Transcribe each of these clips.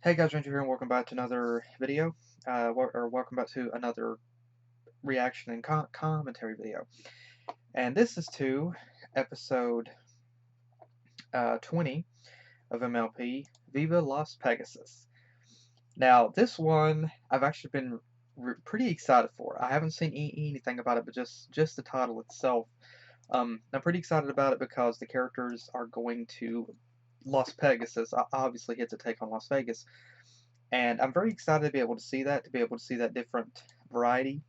Hey guys, Ranger here, and welcome back to another video, or welcome back to another reaction and commentary video. And this is to episode 20 of MLP Viva Los Pegasus. Now, this one I've actually been pretty excited for. I haven't seen anything about it, but just the title itself. I'm pretty excited about it because the characters are going to Los Pegasus. Obviously, it's a take on Las Vegas. And I'm very excited to be able to see that different variety,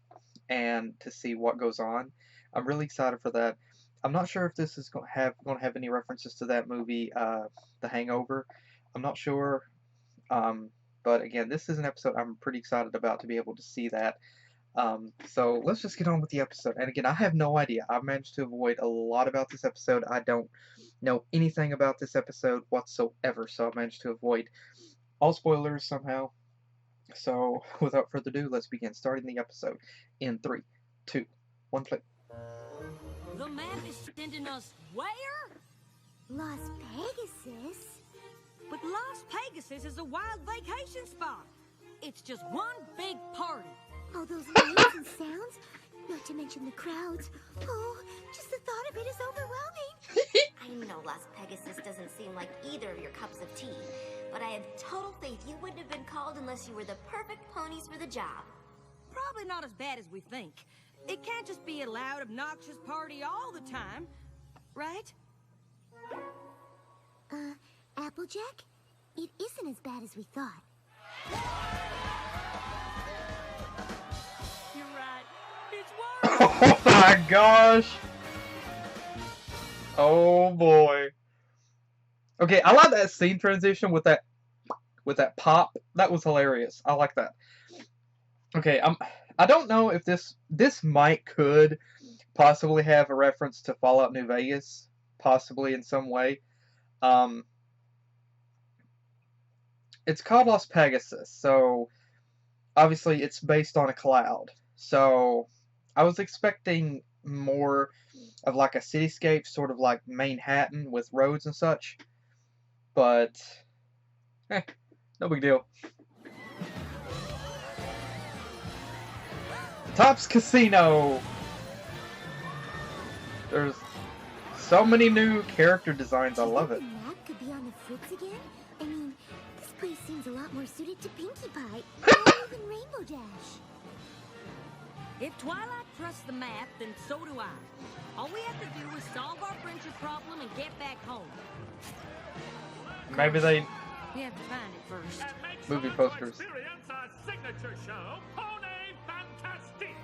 and to see what goes on. I'm really excited for that. I'm not sure if this is going to have any references to that movie, The Hangover. I'm not sure, but again, this is an episode I'm pretty excited about to be able to see that. So let's just get on with the episode. And again, I have no idea. I've managed to avoid a lot about this episode. I don't know anything about this episode whatsoever, so I've managed to avoid all spoilers somehow. So without further ado, let's begin starting the episode in 3, 2, 1, play. The map is sending us where? Las Pegasus? But Las Pegasus is a wild vacation spot. It's just one big party. All those lights and sounds, not to mention the crowds. Oh, just the thought of it is overwhelming. I know Las Pegasus doesn't seem like either of your cups of tea, but I have total faith you wouldn't have been called unless you were the perfect ponies for the job. Probably not as bad as we think. It can't just be a loud, obnoxious party all the time, right? Applejack? It isn't as bad as we thought. You're right. It's worse. Oh my gosh! Oh boy. Okay, I like that scene transition with that pop. That was hilarious. I like that. Okay, I don't know if this could possibly have a reference to Fallout New Vegas, possibly in some way. It's called Los Pegasus, so obviously it's based on a cloud. So I was expecting more of like a cityscape, sort of like Manhattan with roads and such. But, no big deal. Topps Casino! There's so many new character designs, I love it. The map could be on the fritz again? I mean, this place seems a lot more suited to Pinkie Pie, or even Rainbow Dash. If Twilight trusts the map, then so do I. All we have to do is solve our friendship problem and get back home. Maybe they We have to find it first. movie posters. Experience our signature show, Pony Fantastic.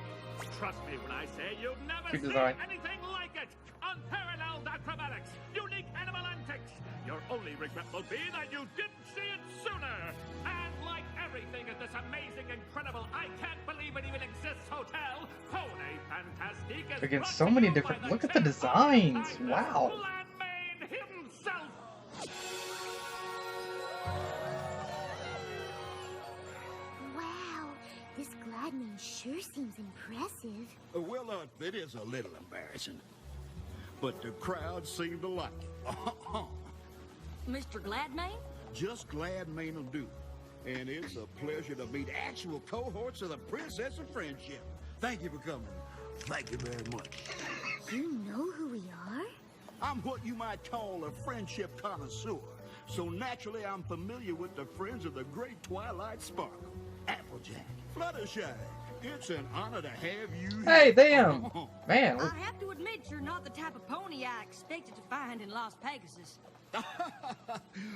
Trust me when I say you've never Cute seen design. anything like it. Unparalleled acrobatics, unique animal antics. Your only regret will be that you didn't see it sooner. And like everything at this amazing, incredible, I can't believe it even exists hotel, Pony Fantastic is Again, brought so to many you different. by Look at the designs. Wow. Gladmane himself. Wow, this Gladmane sure seems impressive. Well, it is a little embarrassing. But the crowd seemed to like it. Mr. Gladmane? Just Gladmane will do. And it's a pleasure to meet actual cohorts of the Princess of Friendship. Thank you for coming. Thank you very much. You know who we are? I'm what you might call a friendship connoisseur. So naturally, I'm familiar with the friends of the great Twilight Sparkle. Applejack, Fluttershy, it's an honor to have you here. Hey, them! Man, I have to admit you're not the type of pony I expected to find in Las Pegasus.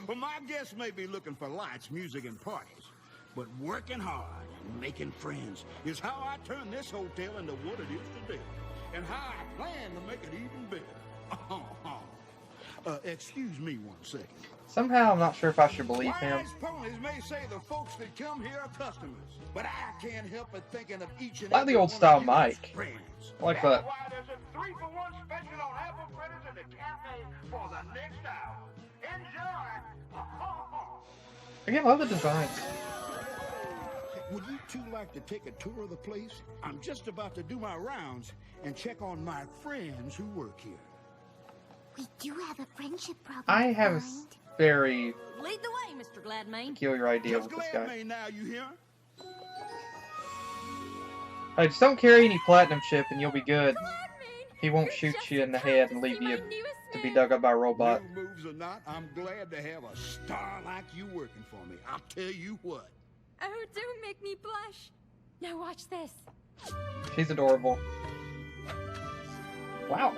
Well, my guests may be looking for lights, music, and parties, but working hard and making friends is how I turn this hotel into what it is today, and how I plan to make it even bigger. Excuse me 1 second. somehow I'm not sure if I should believe him. Wise ponies may say the folks that come here are customers, but I can't help but thinking of each and Like every the old one style of you as mic. friends. I like that. Why there's a 3-for-1 special on apple fritters in the cafe for the next hour. Enjoy! Again, I love the designs. Would you two like to take a tour of the place? I'm just about to do my rounds and check on my friends who work here. We do have a friendship problem. I have a to find. very Lead the way, Mr. Gladmane. peculiar idea Just with this guy. Gladmane now, you hear? Hey, just don't carry any platinum chip and you'll be good. Gladmane, He won't you're shoot just you in in the time head to and see leave my you newest to be man. dug up by a robot. New moves or not, I'm glad to have a star like you working for me. I'll tell you what. Oh, don't make me blush. Now watch this. She's adorable. Wow.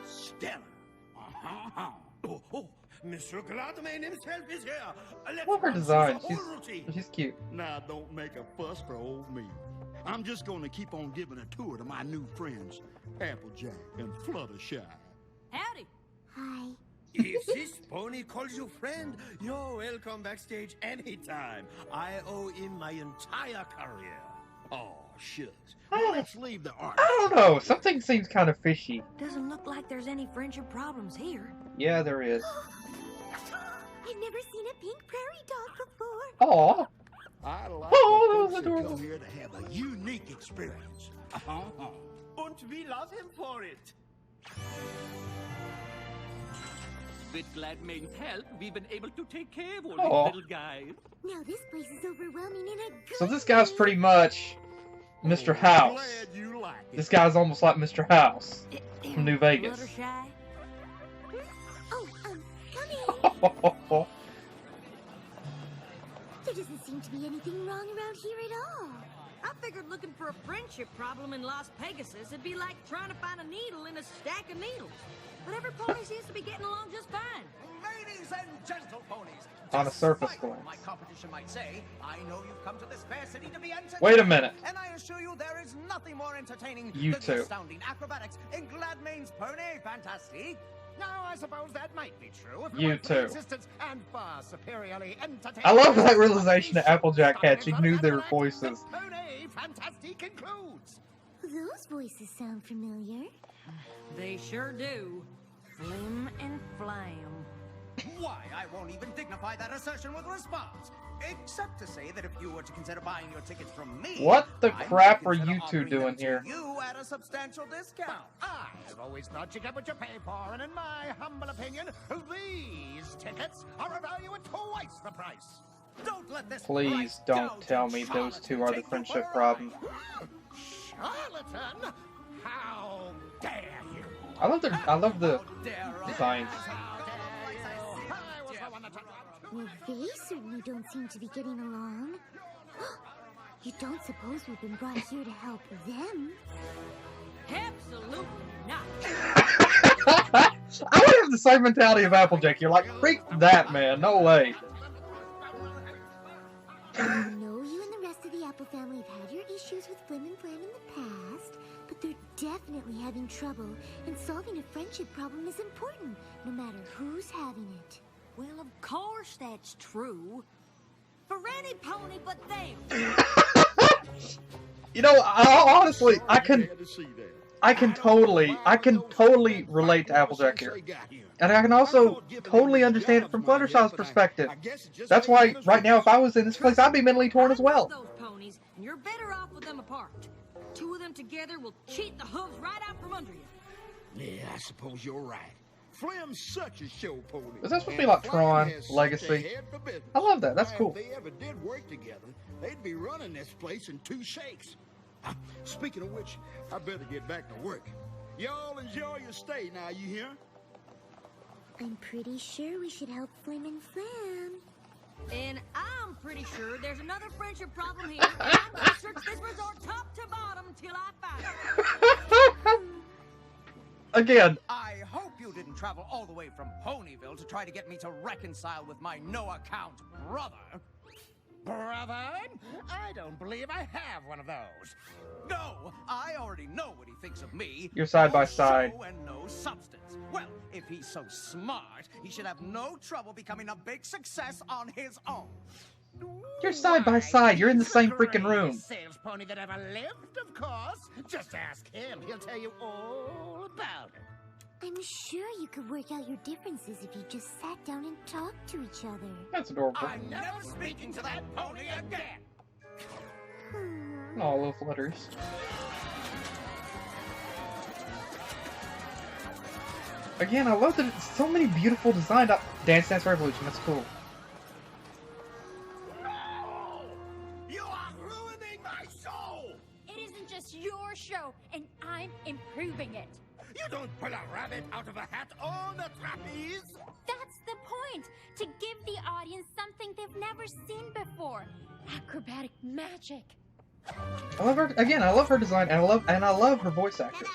Stellar. Oh, Mr. Gladmane himself is here. Let's Love her run through design. the whole routine. She's cute. Now, don't make a fuss for old me. I'm just going to keep on giving a tour to my new friends, Applejack and Fluttershy. Howdy. Hi. If this pony calls you friend, you're welcome backstage anytime. I owe him my entire career. Oh, shucks. Well, let's leave the art. I don't know. Something seems kind of fishy. Doesn't look like there's any friendship problems here. Yeah, there is. I've never seen a pink prairie dog before. Aw. I like Oh, that the was folks that adorable. come here to have a unique experience. And we love him for it. With Gladmane's help, we've been able to take care of all Aw. these little guys. Now this place is overwhelming in a good So this guy's way. pretty much Mr. House. Glad you like it. This guy's almost like Mr. House from New Vegas. Fluttershy. Oh, come in. There doesn't seem to be anything wrong around here at all. I figured looking for a friendship problem in Las Pegasus would be like trying to find a needle in a stack of needles. But every pony seems to be getting along just fine. Ladies and gentle ponies. On a surface despite glance. what my competition might say, I know you've come to this fair city to be entertained. Wait a minute. And I assure you there is nothing more entertaining You than too. the astounding acrobatics in Gladmane's Pony Fantastique. Now, I suppose that might be true if it You weren't for the too. existence and far superiorly entertaining. I love that realization that Applejack had. She knew their voices. Pony Fantastique includes. Those voices sound familiar. They sure do. Flim and Flam. Why, I won't even dignify that assertion with a response. Except to say that if you were to consider buying your tickets from me... What the I would crap are consider you two offering doing them to here? You at a substantial discount. I've always thought you get what you pay for, and in my humble opinion, these tickets are a value at twice the price. Don't let this Please bright, don't doubting tell me those two are the charlatan take you friendship for a problem. ride. Charlatan? How dare you? I love the How dare I? designs. How dare you? I was the one that Well, they certainly don't seem to be getting along. You don't suppose we've been brought here to help them? Absolutely not. I would have the same mentality of Applejack. You're like, freak that, man. No way. I know you and the rest of the Apple family have had your issues with Flim and Flam in the past, but they're definitely having trouble, and solving a friendship problem is important, no matter who's having it. Well, of course that's true. For any pony but them. You know, honestly, I can Glad to see that. totally relate to Applejack here. And I can also totally understand it from Fluttershy's perspective. That's why, right now, if I was in this place, I'd be mentally torn as I well. love those ponies, and you're better off with them apart. Two of them together will cheat the hooves right out from under you. Yeah, I suppose you're right. Flim's such a show pony. Is that supposed to be and like Flam Tron has such a Legacy? head for business. I love that. That's Why, cool. If they ever did work together, they'd be running this place in 2 shakes. Speaking of which, I better get back to work. Y'all enjoy your stay now, you hear? I'm pretty sure we should help Flim and Flam. And I'm pretty sure there's another friendship problem here. And I'm gonna search this resort top to bottom till I find it. Again, I hope you didn't travel all the way from Ponyville to try to get me to reconcile with my no-account brother. Brother? I don't believe I have one of those. No, I already know what he thinks of me. You're side by No side. show and no substance. Well, if he's so smart, he should have no trouble becoming a big success on his own. You're side by side. You're in the same freaking room. Sales pony that ever lived, of course. Just ask him. He'll tell you all about it. I'm sure you could work out your differences if you just sat down and talked to each other. That's adorable. I'm never speaking to that pony again. Oh, little flutters. Again, I love that it's so many beautiful designs. Dance Dance Revolution, that's cool. No! You are ruining my show! It isn't just your show, and I'm improving it. You don't pull a rabbit out of a hat on a trapeze! That's the point, to give the audience something they've never seen before. Acrobatic magic. I love her again. I love her design, and I love her voice actress.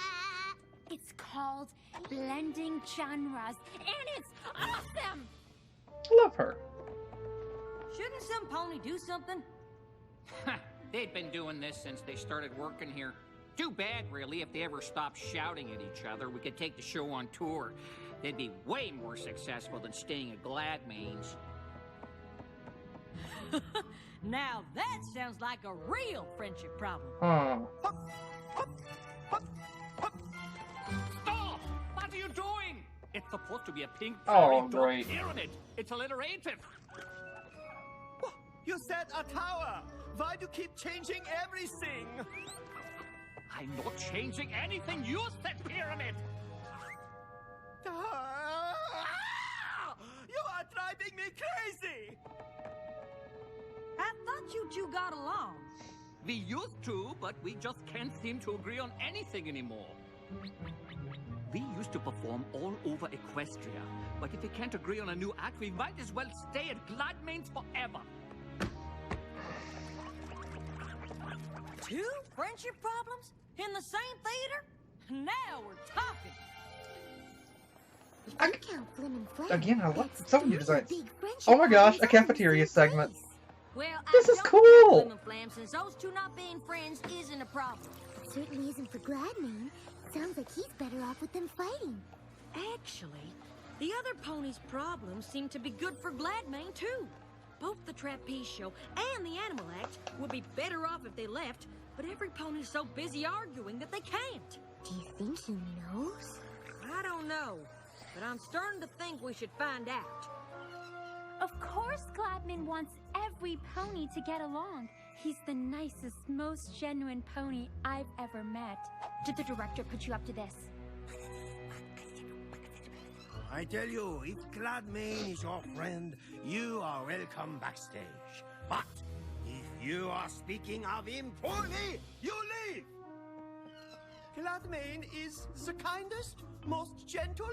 It's called blending genres, and it's awesome. I love her. Shouldn't some pony do something? They've been doing this since they started working here. Too bad, really, if they ever stopped shouting at each other. We could take the show on tour. They'd be way more successful than staying at Gladmane's. Now that sounds like a real friendship problem. Huh. Stop! What are you doing? It's supposed to be a pink Oh, fairy great. pyramid. It's alliterative. You said a tower! Why do you keep changing everything? I'm not changing anything. You said pyramid. Ah! You are driving me crazy! I thought you two got along. We used to, but we just can't seem to agree on anything anymore. We used to perform all over Equestria, but if we can't agree on a new act, we might as well stay at Gladmane's forever. Two friendship problems in the same theater? Now we're talking. If you count Flim and Flam, Again, I love that's some of your three designs. big friendship Oh my gosh, problems a all in the cafeteria same segment. place. Well, This I is don't cool. Flim and Flam, since those two not being friends isn't a problem. It certainly isn't for Gladmane. Sounds like he's better off with them fighting. Actually, the other pony's problems seem to be good for Gladmane, too. Both the trapeze show and the animal act would be better off if they left, but every pony's so busy arguing that they can't. Do you think he knows? I don't know, but I'm starting to think we should find out. Of course Gladmane wants every pony to get along. He's the nicest, most genuine pony I've ever met. Did the director put you up to this? I tell you, if Gladmane is your friend, you are welcome backstage. But if you are speaking of him poorly, you leave! Gladmane is the kindest, most gentle,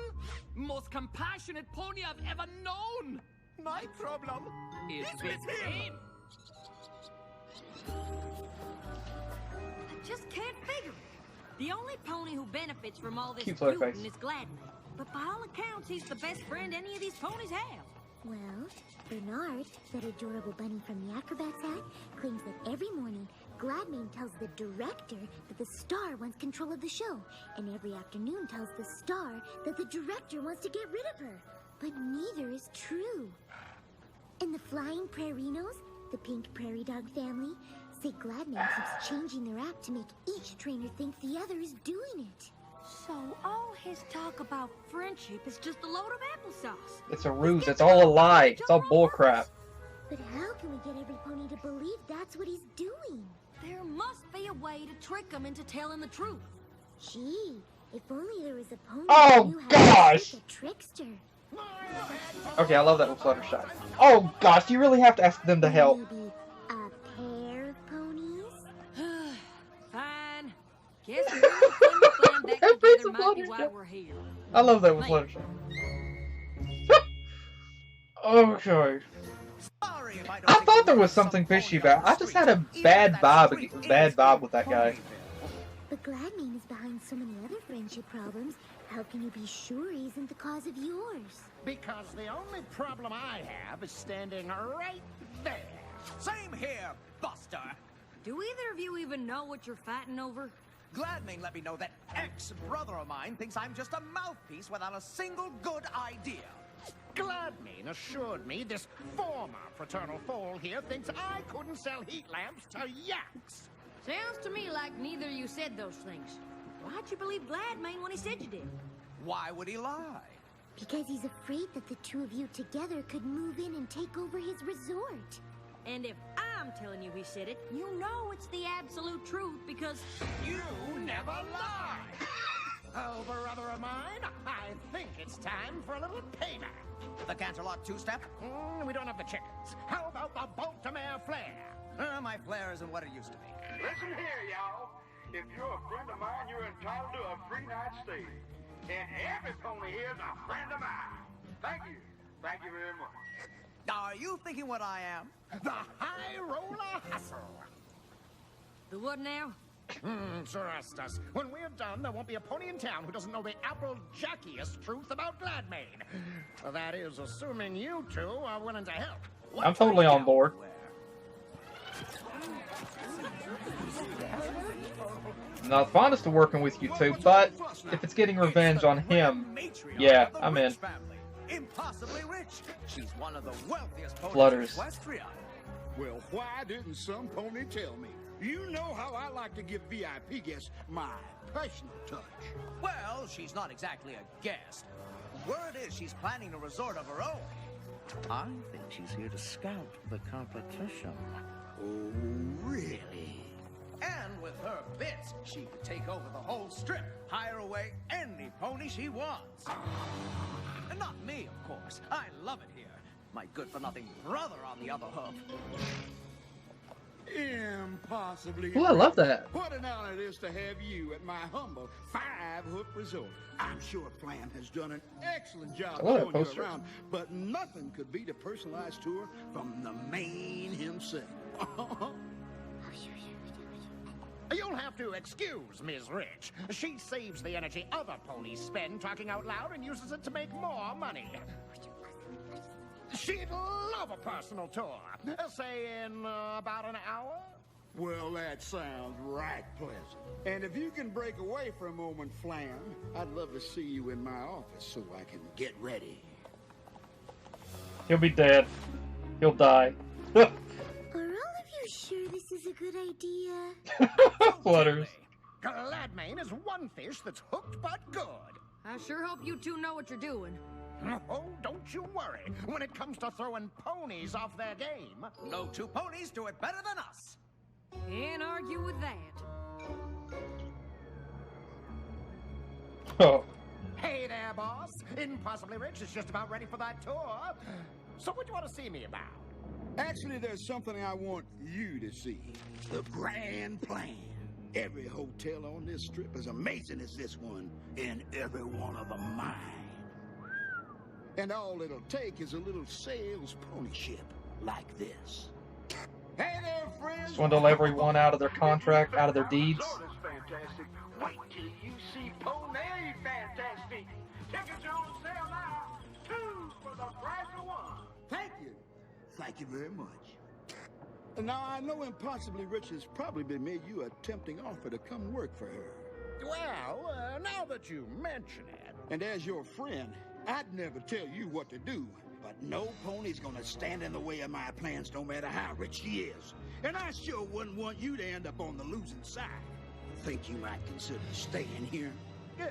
Most compassionate pony I've ever known. my problem Is is with with him. him. I just can't figure it. The only pony who benefits from all this Cute feuding Flutterface. is Gladmane. But by all accounts, he's the best friend any of these ponies have. Well, Bernard, that adorable bunny from the Acrobat's hat, claims that every morning, Gladmane tells the director that the star wants control of the show, and every afternoon tells the star that the director wants to get rid of her. But neither is true. And the Flying Prairinos, the pink prairie dog family, say Gladmane keeps changing their act to make each trainer think the other is doing it. So all his talk about friendship is just a load of applesauce. It's a ruse. It's all a lie. It's all bullcrap. But how can we get every pony to believe that's what he's doing? There must be a way to trick him into telling the truth. Gee, if only there was a pony Oh, who knew how gosh! to trick a trickster. Okay, I love that with Fluttershy. Oh gosh, you really have to ask them to help. Maybe a pair of ponies? Fine. Guess we're gonna Flim and Flam back That face together of might be Fluttershy. why we're here. I love that with Fluttershy. Okay. Sorry if I don't I think thought you there was want some something pony fishy on the about it. I just street. had a Even bad if that street vibe is with that guy. Ponyville. But Gladmane is behind so many other friendship problems. How can you be sure he isn't the cause of yours? Because the only problem I have is standing right there. Same here, Buster. Do either of you even know what you're fighting over? Gladmane let me know that ex-brother of mine thinks I'm just a mouthpiece without a single good idea. Gladmane assured me this former fraternal foal here thinks I couldn't sell heat lamps to yaks. Sounds to me like neither of you said those things. Why'd you believe Gladmane when he said you did? Why would he lie? Because he's afraid that the two of you together could move in and take over his resort. And if I'm telling you he said it, you know it's the absolute truth because You never lie. Oh, brother of mine, I think it's time for a little payback. The Canterlot two-step? We don't have the chickens. How about the Baltimore flair? My flair isn't what it used to be. Listen here, y'all. If you're a friend of mine, you're entitled to a free night stay. And every pony here is a friend of mine. Thank you. Thank you very much. Are you thinking what I am? The High Roller Hustle. The what now? Trust us. When we're done, there won't be a pony in town who doesn't know the Applejackiest truth about Gladmane. That is, assuming you two are willing to help. I'm totally on board. Not fondest of working with you two, but if it's getting revenge on him, yeah, I'm in. Impossibly rich. She's one of the wealthiest ponies Flutters. in Equestria. Well, why didn't some pony tell me? You know how I like to give VIP guests my personal touch. Well, she's not exactly a guest. Word is she's planning a resort of her own. I think she's here to scout the competition. Oh, really? And with her bits, she could take over the whole strip, hire away any pony she wants. And not me, of course. I love it here. My good-for-nothing brother on the other hoof. Impossibly. Ooh, I love that. What an honor it is to have you at my humble five-hook resort. I'm sure Flam has done an excellent job I love that showing you poster. around, but nothing could beat a personalized tour from the main himself. You'll have to excuse Ms. Rich. She saves the energy other ponies spend talking out loud and uses it to make more money. She'd love a personal tour. Say in about an hour? Well, that sounds right pleasant. And if you can break away for a moment, Flam, I'd love to see you in my office so I can get ready. He'll be dead. He'll die. Are all of you sure this is a good idea? Flutters. Gladmane is one fish that's hooked but good. I sure hope you two know what you're doing. Oh, don't you worry. When it comes to throwing ponies off their game, No two ponies do it better than us. Can't argue with that. Oh. Hey there, boss. Impossibly Rich is just about ready for that tour. So what do you want to see me about? Actually, there's something I want you to see. The grand plan. Every hotel on this strip is amazing as this one, and every one of them mine. And all it'll take is a little sales pony ship like this. Hey there, friends! Swindle everyone out of their contract, out of their deeds. Florida's fantastic. Wait till you see Pony Fantastic. Tickets are on sale now. 2 for the price of 1. Thank you. Thank you very much. Now, I know Impossibly Rich has probably been made you a tempting offer to come work for her. Well, now that you mention it. And as your friend, I'd never tell you what to do, but no pony's gonna stand in the way of my plans no matter how rich she is. And I sure wouldn't want you to end up on the losing side. Think you might consider staying here? Yeah.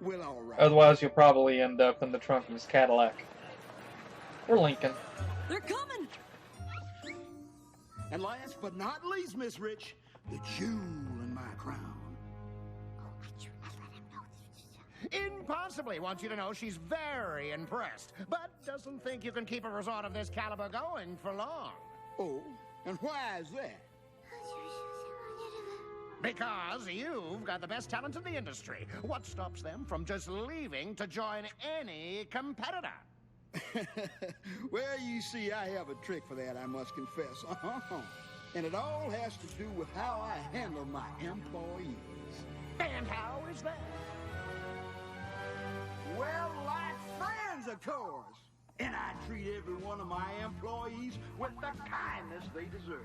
Well, all right. Otherwise, you'll probably end up in the trunk of his Cadillac. Or Lincoln. They're coming! And last but not least, Miss Rich, the jewel in my crown. Impossibly wants you to know she's very impressed, but doesn't think you can keep a resort of this caliber going for long. Oh, and why is that? Because you've got the best talent in the industry. What stops them from just leaving to join any competitor? Well, you see, I have a trick for that, I must confess. And it all has to do with how I handle my employees. And how is that? Well, like friends, of course. And I treat every one of my employees with the kindness they deserve.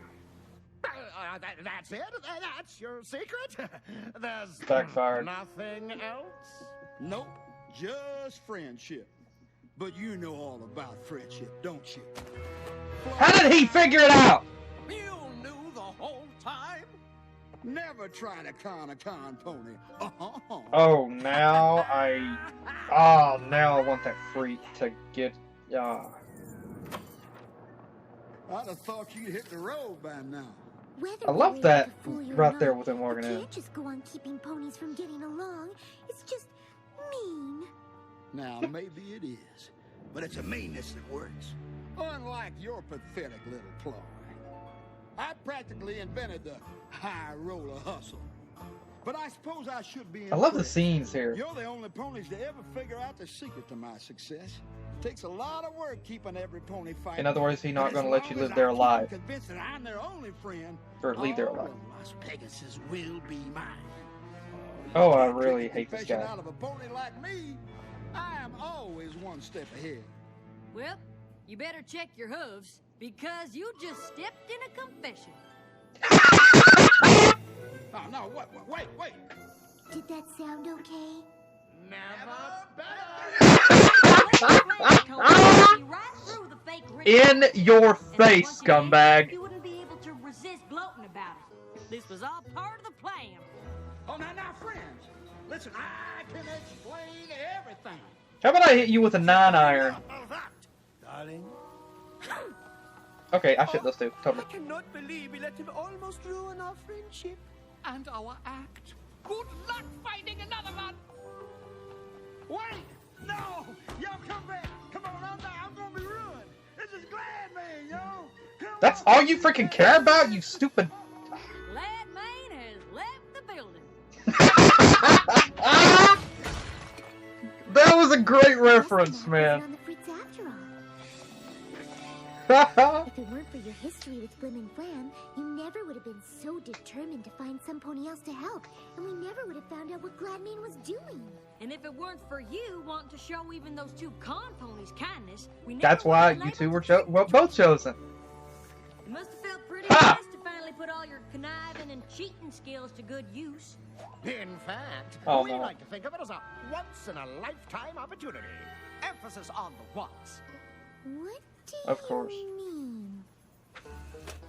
That's it? That's your secret? There's Backfired. nothing else? Nope, just friendship. But you know all about friendship, don't you? How did he figure it out? You knew the whole time? Never try to con a con pony. Oh, now I want that freak to get, I'd have thought you'd hit the road by now. Whether I we love were that able to fool you or right there not, with him walking you in. can't just go on keeping ponies from getting along. It's just mean. Now, maybe it is, but it's a meanness that works. Unlike your pathetic little ploy. I practically invented the high roller hustle. But I suppose I should be I love the impressed. scenes here. You're the only ponies to ever figure out the secret to my success. It takes a lot of work keeping every pony fighting. In other words, he's not But as going to let you long live as there I keep alive. them convinced that I'm their only friend, Or leave there all alive. of Las Pegasus will be mine. Oh, I Can't really take the hate this confession guy. out of a pony like me. I am always one step ahead. Well, you better check your hooves, because you just stepped in a confession. Oh, no, wait. Did that sound okay? In your face, scumbag. You wouldn't be able to resist gloating about it. This was all part of the plan. Oh, now, friends. Listen, I can explain everything. How about I hit you with a 9-iron? Darling, Okay, I should those two. Totally. I cannot believe we let him almost ruin our friendship. And our act. Good luck finding another one. Wait! No! Y'all come back! Come on, I'm gonna be ruined! This is Gladmane, yo! Come That's on. all you freaking care about, you stupid. Gladmane has left the building. That was a great reference, man. On the fritz after all. If it weren't for your history with Flim and Flam, you never would have been so determined to find some pony else to help, and we never would have found out what Gladmane was doing. And if it weren't for you wanting to show even those two con ponies kindness, we never That's would why have been you two able were to- both chosen. It must have felt pretty Ha! nice to finally put all your conniving and cheating skills to good use. In fact, Oh, we no. like to think of it as a once-in-a-lifetime opportunity. Emphasis on the once. What do Of course. you mean?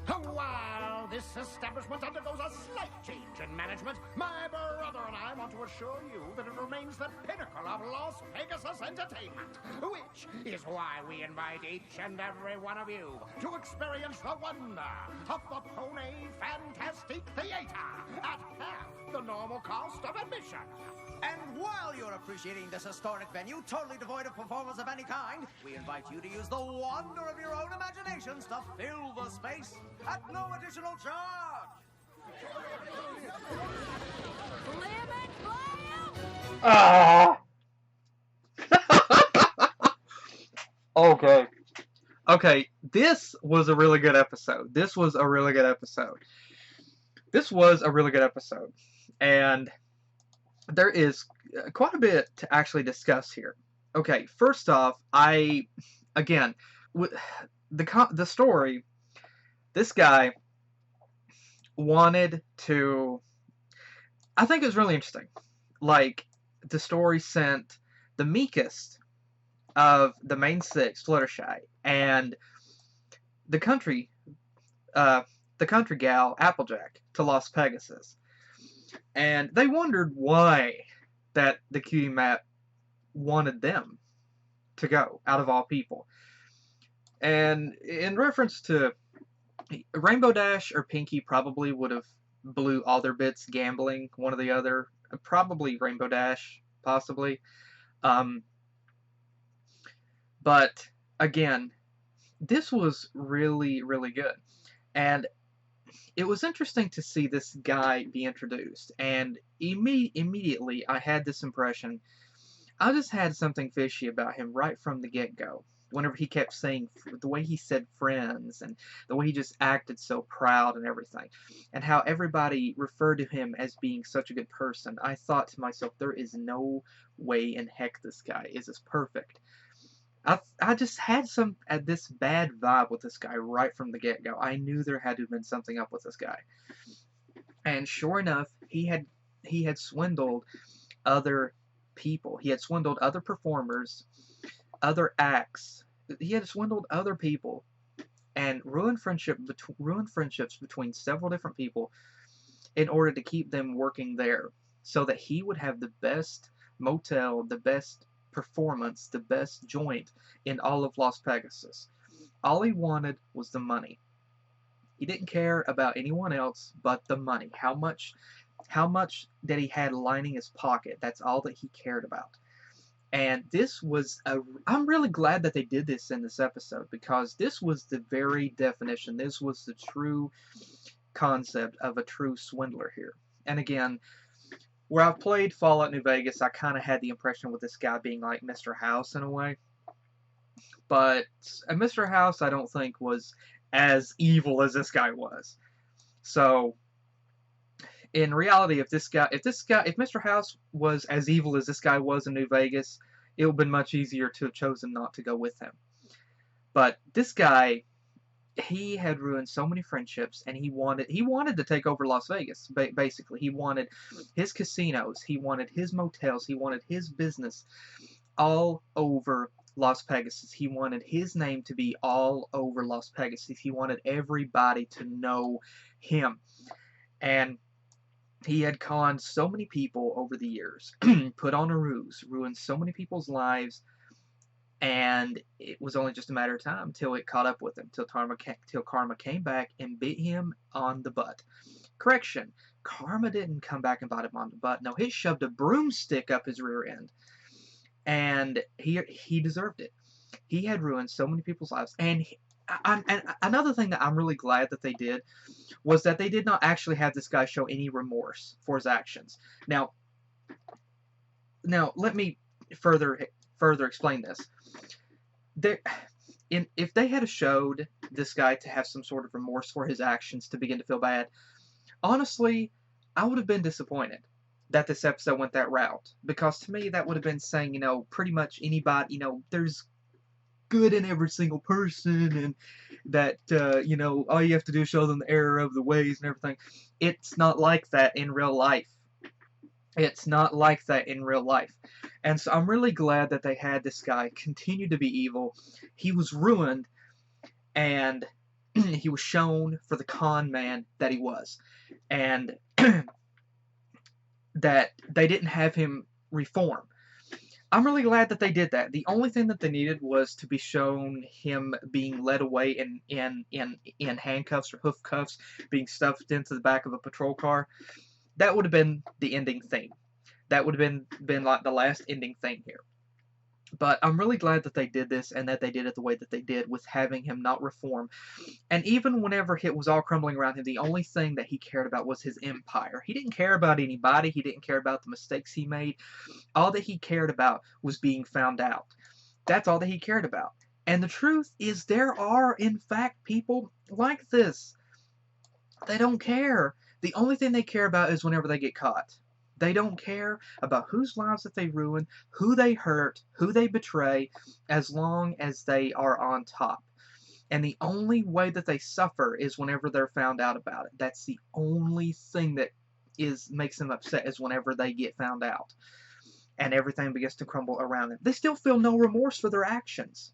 While this establishment undergoes a slight change in management, my brother and I want to assure you that it remains the pinnacle of Los Pegasus entertainment, which is why we invite each and every one of you to experience the wonder of the Pony Fantastic Theater at half the normal cost of admission. And while you're appreciating this historic venue, totally devoid of performers of any kind, we invite you to use the wonder of your own imaginations to fill the space at no additional charge. Flim and Flam! Ah. Okay. Okay, this was a really good episode. This was a really good episode. And there is quite a bit to actually discuss here. Okay, first off, again, the story, this guy wanted to, I think it was really interesting. Like, the story sent the meekest of the main six, Fluttershy, and the country gal, Applejack, to Los Pegasus. And they wondered why that the Cutie Map wanted them to go, out of all people. And in reference to Rainbow Dash or Pinky probably would have blew all their bits gambling, one or the other. Probably Rainbow Dash, possibly. But, again, this was really, really good. And it was interesting to see this guy be introduced, and immediately I had this impression. I just had something fishy about him right from the get-go. Whenever he kept saying, the way he said friends, and the way he just acted so proud and everything, and how everybody referred to him as being such a good person, I thought to myself, there is no way in heck this guy is as perfect. I just had this bad vibe with this guy right from the get-go. I knew there had to have been something up with this guy. And sure enough, he had swindled other people. He had swindled other performers, other acts. He had swindled other people and ruined friendships between several different people in order to keep them working there, so that he would have the best motel, the best performance, the best joint in all of Los Pegasus. All he wanted was the money. He didn't care about anyone else but the money. How much that he had lining his pocket. That's all that he cared about. And this was I'm really glad that they did this in this episode, because this was the very definition. This was the true concept of a true swindler here. And again, where I've played Fallout New Vegas, I kind of had the impression with this guy being like Mr. House in a way. But Mr. House, I don't think, was as evil as this guy was. So, in reality, if Mr. House was as evil as this guy was in New Vegas, it would have been much easier to have chosen not to go with him. But this guy, he had ruined so many friendships, and he wanted to take over Las Vegas. Basically, he wanted his casinos, he wanted his motels, he wanted his business all over Los Pegasus. He wanted his name to be all over Los Pegasus. He wanted everybody to know him. And he had conned so many people over the years, put on a ruse, ruined so many people's lives, and it was only just a matter of time till it caught up with him, till Karma came back and bit him on the butt. Correction, Karma didn't come back and bite him on the butt. No, he shoved a broomstick up his rear end. And he deserved it. He had ruined so many people's lives. And another thing that I'm really glad that they did was that they did not actually have this guy show any remorse for his actions. Now let me further explain this. If they had showed this guy to have some sort of remorse for his actions, to begin to feel bad, honestly, I would have been disappointed that this episode went that route, because to me that would have been saying, you know, pretty much anybody, you know, there's good in every single person, and that you know, all you have to do is show them the error of the ways and everything. It's not like that in real life. It's not like that in real life. And so I'm really glad that they had this guy continue to be evil. He was ruined, and he was shown for the con man that he was. And that they didn't have him reform. I'm really glad that they did that. The only thing that they needed was to be shown him being led away in handcuffs or hoof cuffs, being stuffed into the back of a patrol car. That would have been the ending theme. That would have been like the last ending theme here. But I'm really glad that they did this, and that they did it the way that they did, with having him not reform. And even whenever it was all crumbling around him, the only thing that he cared about was his empire. He didn't care about anybody. He didn't care about the mistakes he made. All that he cared about was being found out. That's all that he cared about. And the truth is, there are, in fact, people like this. They don't care. The only thing they care about is whenever they get caught. They don't care about whose lives that they ruin, who they hurt, who they betray, as long as they are on top. And the only way that they suffer is whenever they're found out about it. That's the only thing that makes them upset, is whenever they get found out. And everything begins to crumble around them. They still feel no remorse for their actions.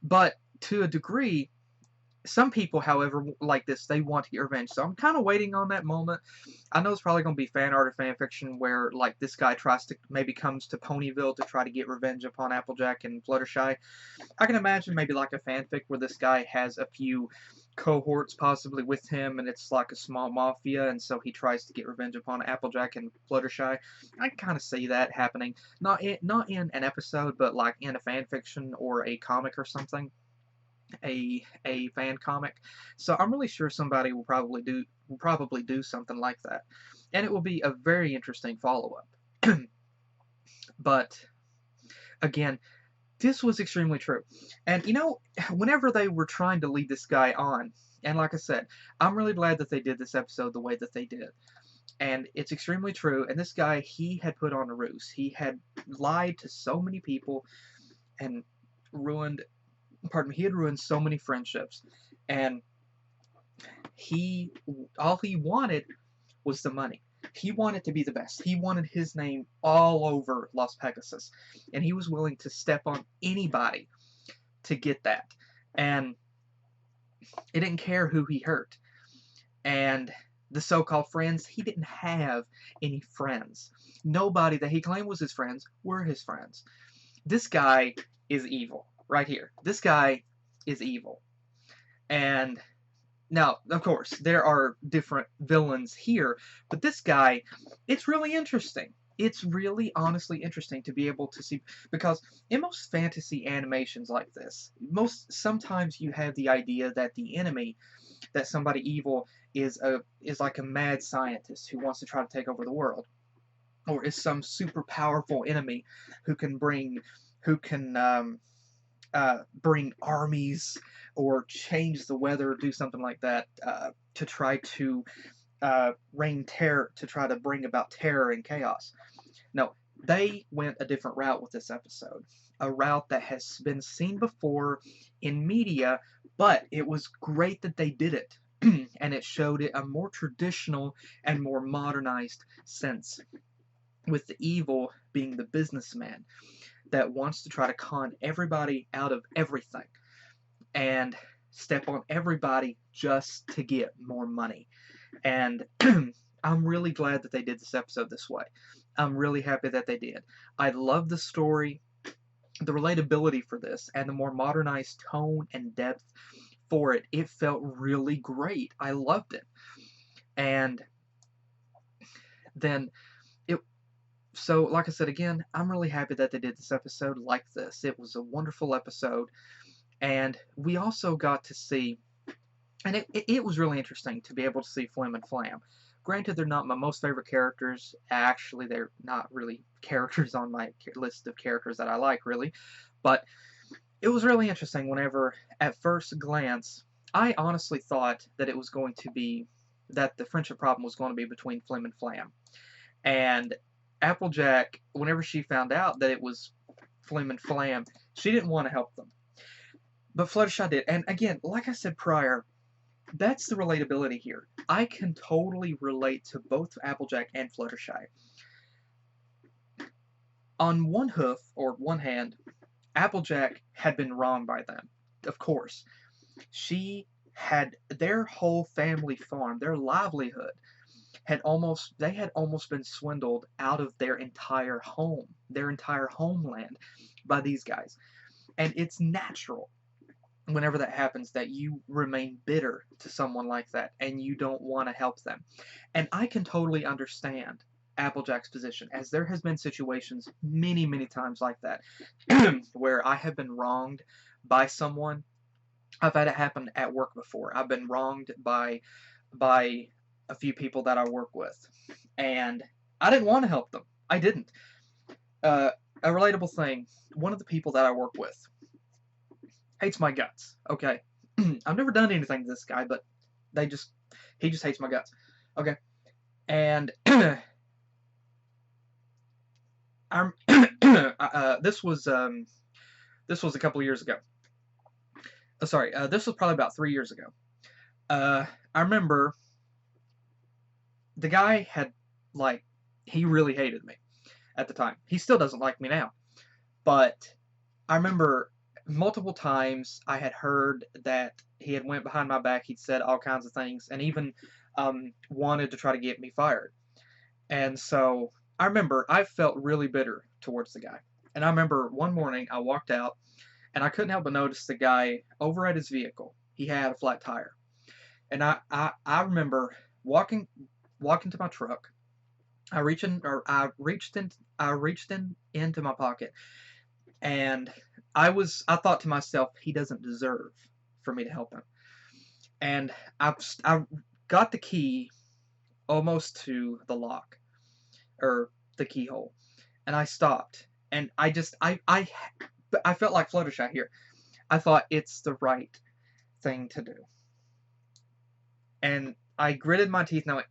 But to a degree, some people, however, like this, they want to get revenge. So I'm kind of waiting on that moment. I know it's probably going to be fan art or fan fiction where, like, this guy maybe comes to Ponyville to try to get revenge upon Applejack and Fluttershy. I can imagine maybe like a fanfic where this guy has a few cohorts possibly with him, and it's like a small mafia, and so he tries to get revenge upon Applejack and Fluttershy. I can kind of see that happening. Not in an episode, but like in a fan fiction or a comic or something. A fan comic. So I'm really sure somebody will probably do something like that, and it will be a very interesting follow-up. But again, this was extremely true. And you know, whenever they were trying to lead this guy on, and like I said, I'm really glad that they did this episode the way that they did. And it's extremely true. And this guy, he had put on a ruse. He had lied to so many people and he had ruined so many friendships, and all he wanted was the money. He wanted to be the best. He wanted his name all over Los Pegasus, and he was willing to step on anybody to get that. And he didn't care who he hurt. And the so-called friends, he didn't have any friends. Nobody that he claimed was his friends were his friends. This guy is evil. Right here. This guy is evil. And now, of course, there are different villains here, but this guy, it's really interesting. It's really honestly interesting to be able to see, because in most fantasy animations like this, sometimes you have the idea that the enemy, that somebody evil is like a mad scientist who wants to try to take over the world, or is some super powerful enemy who can bring bring armies or change the weather, do something like that, to try to reign terror, to try to bring about terror and chaos. No, they went a different route with this episode, a route that has been seen before in media, but it was great that they did it, and it showed it a more traditional and more modernized sense, with the evil being the businessman that wants to try to con everybody out of everything and step on everybody just to get more money. And I'm really glad that they did this episode this way. I'm really happy that they did. I love the story, the relatability for this, and the more modernized tone and depth for it. It felt really great. I loved it. And then so, like I said again, I'm really happy that they did this episode like this. It was a wonderful episode, and we also got to see, and it was really interesting to be able to see Flim and Flam. Granted, they're not my most favorite characters. Actually, they're not really characters on my list of characters that I like, really. But it was really interesting whenever, at first glance, I honestly thought that it was going to be, that the friendship problem was going to be between Flim and Flam. And Applejack, whenever she found out that it was Flim and Flam, she didn't want to help them. But Fluttershy did. And again, like I said prior, that's the relatability here. I can totally relate to both Applejack and Fluttershy. On one hoof, or one hand, Applejack had been wronged by them. Of course. She had their whole family farm, their livelihood, they had almost been swindled out of their entire home, their entire homeland, by these guys. And it's natural, whenever that happens, that you remain bitter to someone like that, and you don't want to help them. And I can totally understand Applejack's position, as there has been situations many, many times like that, where I have been wronged by someone. I've had it happen at work before. I've been wronged by a few people that I work with, and I didn't want to help them. I didn't. A relatable thing, one of the people that I work with hates my guts, okay? I've never done anything to this guy, but he just hates my guts, okay? And this was a couple of years ago. This was probably about 3 years ago. I remember the guy had, he really hated me at the time. He still doesn't like me now. But I remember multiple times I had heard that he had went behind my back, he'd said all kinds of things, and even wanted to try to get me fired. And so I remember I felt really bitter towards the guy. And I remember one morning I walked out, and I couldn't help but notice the guy over at his vehicle. He had a flat tire. And I remember walking to my truck. I reached into my pocket, and I thought to myself, he doesn't deserve for me to help him. And I got the key almost to the lock, or the keyhole, and I stopped, and I felt like Fluttershy here. I thought it's the right thing to do, and I gritted my teeth and I went,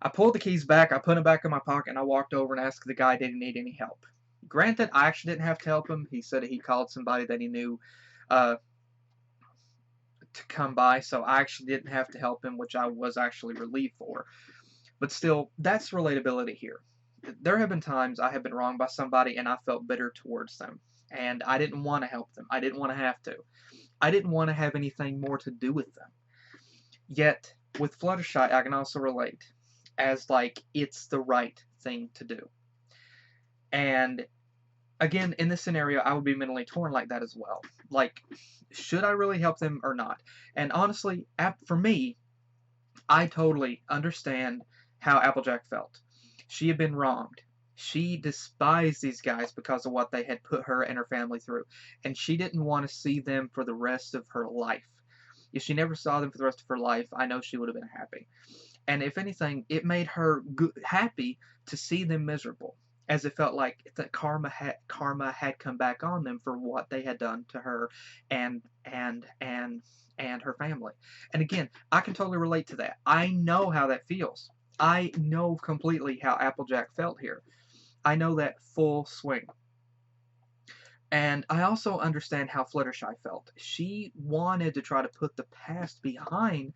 I pulled the keys back, I put them back in my pocket, and I walked over and asked the guy, did he need any help? Granted, I actually didn't have to help him. He said he called somebody that he knew to come by, so I actually didn't have to help him, which I was actually relieved for. But still, that's relatability here. There have been times I have been wronged by somebody, and I felt bitter towards them, and I didn't want to help them. I didn't want to have to. I didn't want to have anything more to do with them. Yet, with Fluttershy, I can also relate, as it's the right thing to do. And again, in this scenario, I would be mentally torn like that as well. Like, should I really help them or not? And honestly, for me, I totally understand how Applejack felt. She had been wronged. She despised these guys because of what they had put her and her family through, and she didn't want to see them for the rest of her life. If she never saw them for the rest of her life, I know she would have been happy. And if anything, it made her happy to see them miserable, as it felt like that karma had come back on them for what they had done to her and her family. And again, I can totally relate to that. I know how that feels. I know completely how Applejack felt here. I know that full swing. And I also understand how Fluttershy felt. She wanted to try to put the past behind,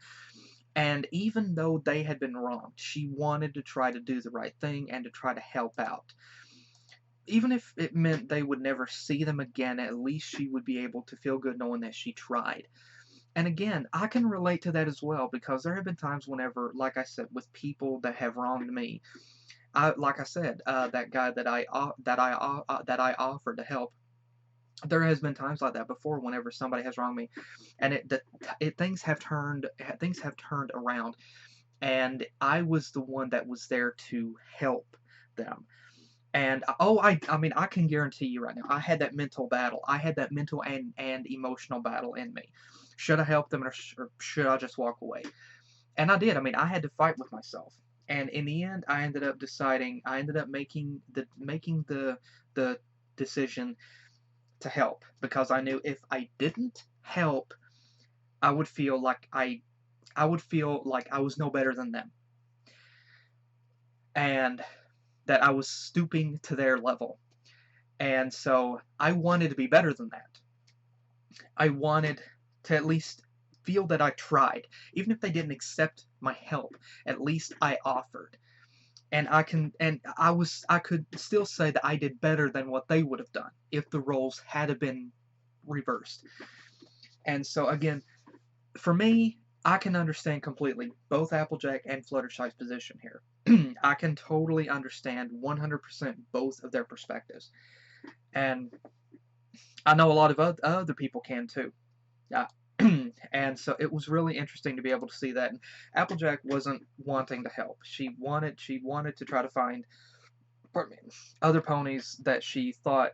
and even though they had been wronged, she wanted to try to do the right thing and to try to help out. Even if it meant they would never see them again, at least she would be able to feel good knowing that she tried. And again, I can relate to that as well, because there have been times whenever, like I said, with people that have wronged me, like I said, that guy that I offered to help. There has been times like that before, whenever somebody has wronged me, and things have turned around, and I was the one that was there to help them. And I mean, I can guarantee you right now, I had that mental battle. I had that mental and emotional battle in me. Should I help them, or should I just walk away? And I did. I mean, I had to fight with myself. And in the end, I ended up making the decision to help, because I knew if I didn't help, I would feel like I was no better than them, and that I was stooping to their level. And so I wanted to be better than that. I wanted to at least feel that I tried, even if they didn't accept my help. At least I offered. And I could still say that I did better than what they would have done if the roles had been reversed. And so again, for me, I can understand completely both Applejack and Fluttershy's position here. I can totally understand 100% both of their perspectives. And I know a lot of other people can too. Yeah. And so it was really interesting to be able to see that. And Applejack wasn't wanting to help. She wanted to try to find, other ponies that she thought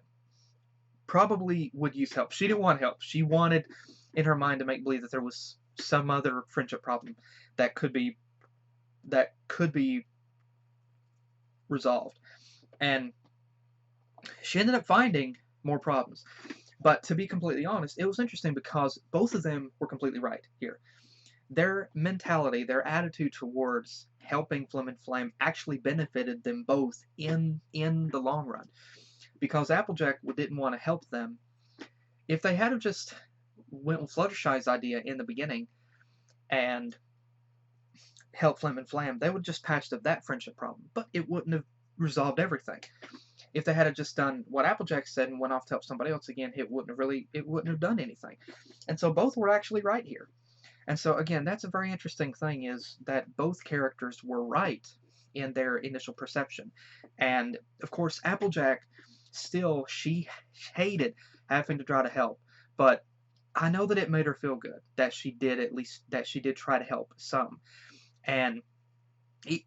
probably would use help. She didn't want help. She wanted, in her mind, to make believe that there was some other friendship problem that could be resolved. And she ended up finding more problems. But to be completely honest, it was interesting because both of them were completely right here. Their mentality, their attitude towards helping Flim and Flam actually benefited them both in the long run. Because Applejack didn't want to help them. If they had just went with Fluttershy's idea in the beginning and helped Flim and Flam, they would just patched up that friendship problem. But it wouldn't have resolved everything. If they had just done what Applejack said and went off to help somebody else again, it wouldn't have done anything. And so both were actually right here. And so again, that's a very interesting thing, is that both characters were right in their initial perception. And of course, Applejack still, she hated having to try to help, but I know that it made her feel good that she did try to help some. And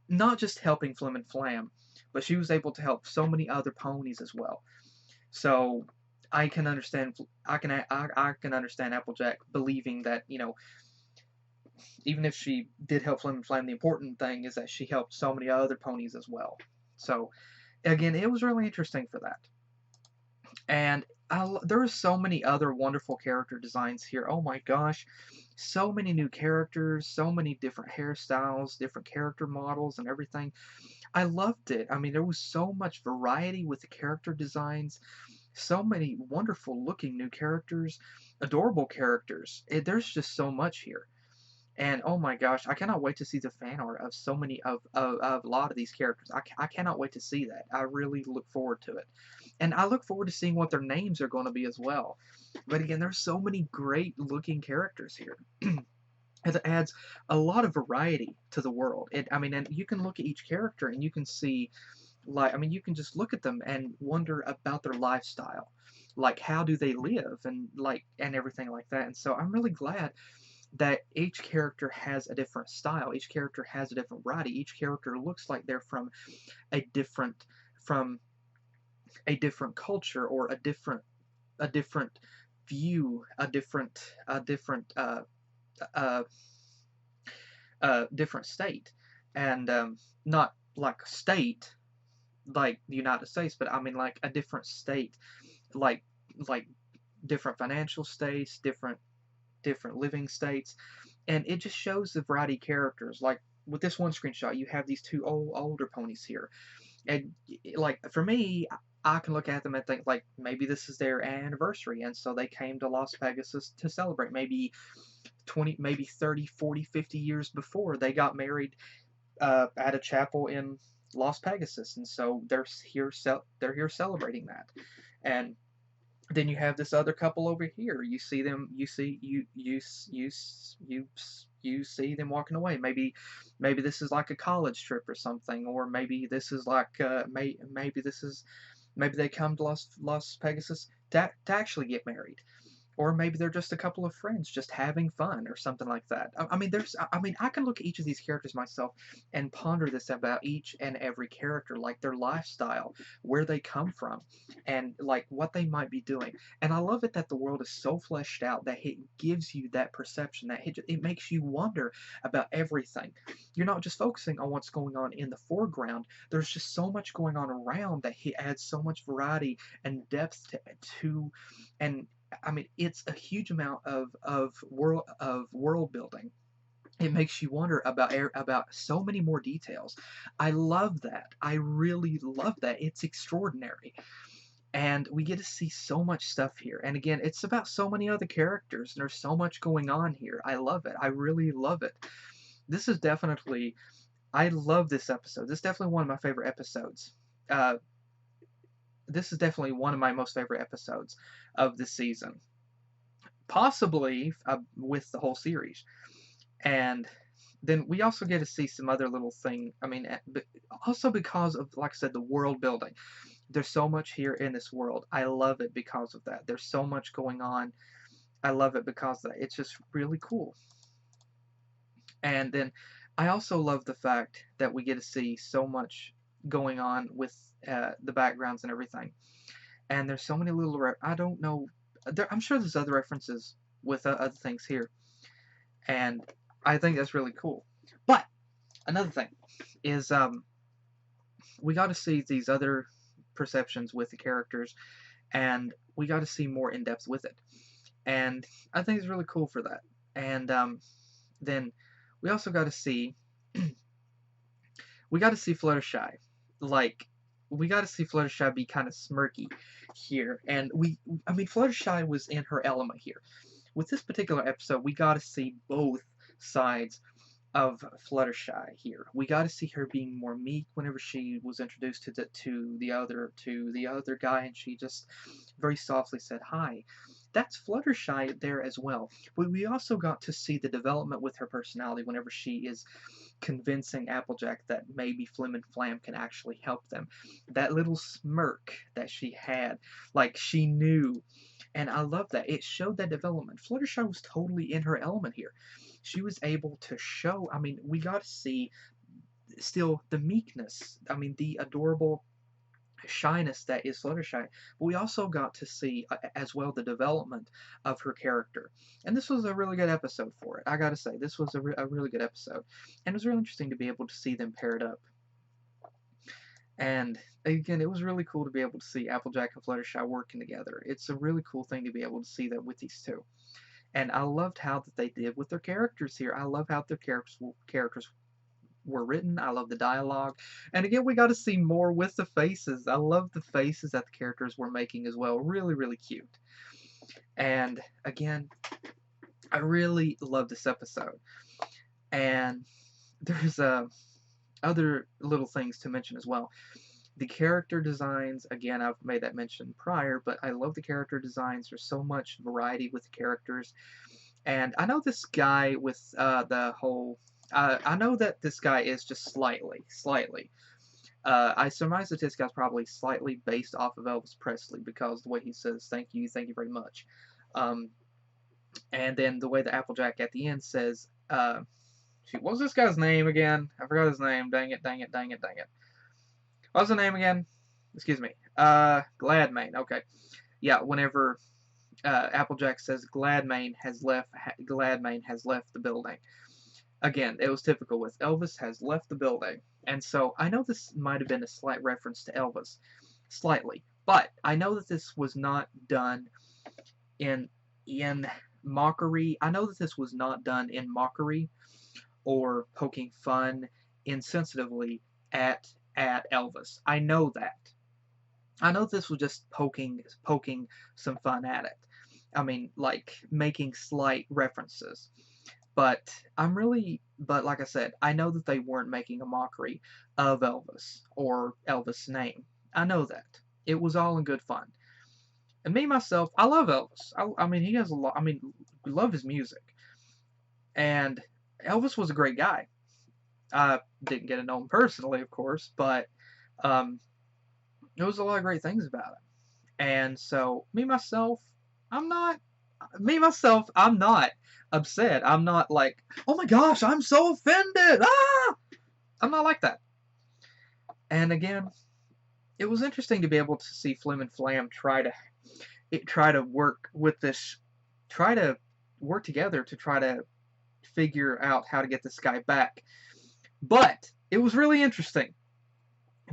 not just helping Flim and Flam, but she was able to help so many other ponies as well. So I can understand Applejack believing that, even if she did help Flim and Flam, the important thing is that she helped so many other ponies as well. So again, it was really interesting for that. And there are so many other wonderful character designs here. Oh my gosh, so many new characters, so many different hairstyles, different character models and everything. I loved it. I mean, there was so much variety with the character designs, so many wonderful looking new characters, adorable characters. There's just so much here. And oh my gosh, I cannot wait to see the fan art of so many of a lot of these characters. I cannot wait to see that. I really look forward to it. And I look forward to seeing what their names are going to be as well. But again, there's so many great looking characters here. It adds a lot of variety to the world. And you can look at each character and you can see like, I mean, you can just look at them and wonder about their lifestyle, like how do they live, and like and everything like that. And so I'm really glad that each character has a different style. Each character has a different variety. Each character looks like they're a different from a different culture, or a different view, uh, different state, and not like a state like the United States, but I mean like a different state, like like different financial states, different living states, and it just shows the variety of characters. Like with this one screenshot, you have these two older ponies here, and like for me, I can look at them and think like maybe this is their anniversary, and so they came to Las Pegasus to celebrate. Maybe 20, maybe 30, 40, 50 years before they got married at a chapel in Los Pegasus, and so they're here celebrating that. And then you have this other couple over here. You see them. You see them walking away. Maybe this is like a college trip or something, or maybe this is like maybe they come to Los Pegasus to actually get married, or maybe they're just a couple of friends just having fun or something like that. I mean, I can look at each of these characters myself and ponder this about each and every character, like their lifestyle, where they come from, and like what they might be doing. And I love it that the world is so fleshed out that it gives you that perception, that it makes you wonder about everything. You're not just focusing on what's going on in the foreground. There's just so much going on around that it adds so much variety and depth to and I mean, it's a huge amount of world building. It makes you wonder about so many more details. I love that. I really love that. It's extraordinary. And we get to see so much stuff here. And again, it's about so many other characters, and there's so much going on here. I love it. I really love it. This is definitely, I love this episode. This is definitely one of my favorite episodes. This is definitely one of my most favorite episodes of the season, possibly with the whole series. And then we also get to see some other little thing. I mean, also because of, like I said, the world building. There's so much here in this world. I love it because of that. There's so much going on. I love it because of that. It's just really cool. And then I also love the fact that we get to see so much going on with the backgrounds and everything. And there's so many little, I don't know, I'm sure there's other references with other things here. And I think that's really cool. But another thing is we got to see these other perceptions with the characters, and we got to see more in depth with it. And I think it's really cool for that. And then we also got to see Fluttershy. Like, we got to see Fluttershy be kind of smirky here. And I mean, Fluttershy was in her element here. With this particular episode, we got to see both sides of Fluttershy here. We got to see her being more meek whenever she was introduced to the other guy, and she just very softly said hi. That's Fluttershy there as well. But we also got to see the development with her personality whenever she is convincing Applejack that maybe Flim and Flam can actually help them. That little smirk that she had, like she knew. And I love that. It showed that development. Fluttershy was totally in her element here. She was able to show, I mean, we got to see still the meekness, I mean, the adorable shyness that is Fluttershy, but we also got to see as well the development of her character. And this was a really good episode for it. I gotta say, this was a really good episode. And it was really interesting to be able to see them paired up. And again, it was really cool to be able to see Applejack and Fluttershy working together. It's a really cool thing to be able to see that with these two. And I loved how that they did with their characters here. I love how their characters were written. I love the dialogue. And again, we got to see more with the faces. I love the faces that the characters were making as well. Really, really cute. And again, I really love this episode. And there's other little things to mention as well. The character designs, again, I've made that mention prior, but I love the character designs. There's so much variety with the characters. And I know this guy with the whole... I know that this guy is just slightly I surmise that this guy's probably slightly based off of Elvis Presley because the way he says thank you very much. And then the way the Applejack at the end says, shoot, what was this guy's name again? I forgot his name. Dang it. What's the name again? Excuse me. Gladmane. Okay. Yeah, whenever Applejack says Gladmane has left the building. Again, it was typical with Elvis has left the building. And so I know this might have been a slight reference to Elvis. Slightly. But I know that this was not done in mockery. I know that this was not done in mockery or poking fun insensitively at Elvis. I know that. I know this was just poking some fun at it. I mean, like, making slight references. But like I said, I know that they weren't making a mockery of Elvis or Elvis' name. I know that. It was all in good fun. And me, myself, I love Elvis. I mean, he has a lot, love his music. And Elvis was a great guy. I didn't get to know him personally, of course, but there was a lot of great things about him. And so, me, myself, I'm not upset. I'm not like, oh my gosh, I'm so offended. Ah! I'm not like that. And again, it was interesting to be able to see Flim and Flam try to work together to try to figure out how to get this guy back. But it was really interesting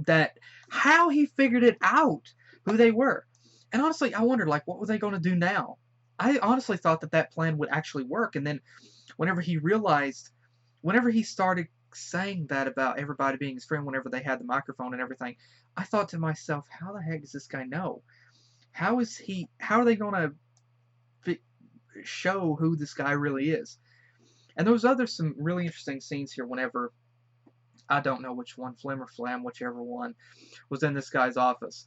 that how he figured it out who they were. And honestly, I wondered, like, what were they going to do now? I honestly thought that plan would actually work. And then whenever he started saying that about everybody being his friend, whenever they had the microphone and everything, I thought to myself, how the heck does this guy know? How are they going to show who this guy really is? And there was some really interesting scenes here whenever, I don't know which one, Flim or Flam, whichever one, was in this guy's office.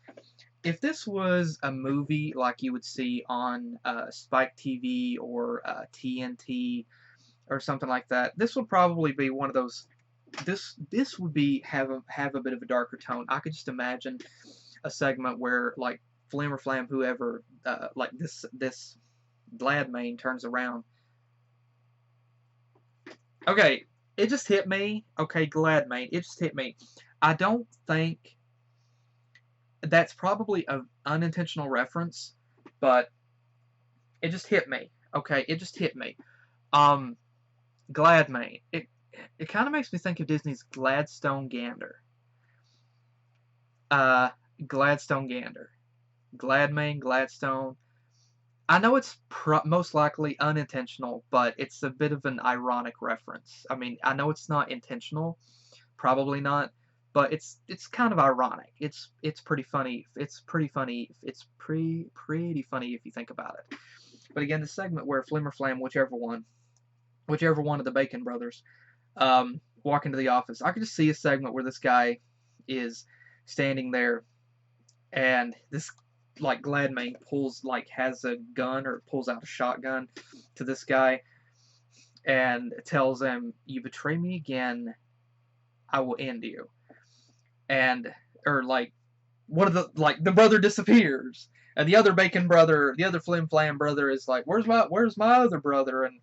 If this was a movie like you would see on Spike TV or TNT or something like that, this would probably be one of those. This would have a bit of a darker tone. I could just imagine a segment where, like, Flim or Flam, whoever, like this Gladmane turns around. Okay, it just hit me. Okay, Gladmane, it just hit me. I don't think that's probably an unintentional reference, but it just hit me. Okay, it just hit me. Gladmane. It kind of makes me think of Disney's Gladstone Gander. Gladstone Gander. Gladmane, Gladstone. I know it's most likely unintentional, but it's a bit of an ironic reference. I mean, I know it's not intentional, probably not, but it's kind of ironic. It's pretty funny. It's pretty funny. It's pretty funny if you think about it. But again, the segment where Flim or Flam, whichever one of the Bacon brothers, walk into the office, I could just see a segment where this guy is standing there, and this, like, Gladmane has a gun or pulls out a shotgun to this guy and tells him, "You betray me again, I will end you." The brother disappears, and the other Bacon brother, the other Flim Flam brother, is like, where's my other brother? And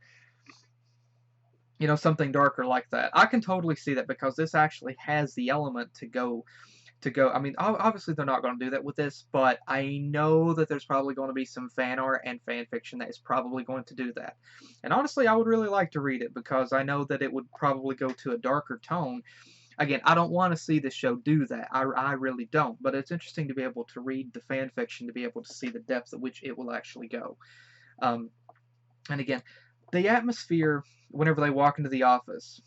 something darker like that. I can totally see that because this actually has the element to go. I mean, obviously they're not going to do that with this, but I know that there's probably going to be some fan art and fan fiction that is probably going to do that. And honestly, I would really like to read it because I know that it would probably go to a darker tone. Again, I don't want to see the show do that. I really don't. But it's interesting to be able to read the fan fiction to be able to see the depth at which it will actually go. And again, the atmosphere whenever they walk into the office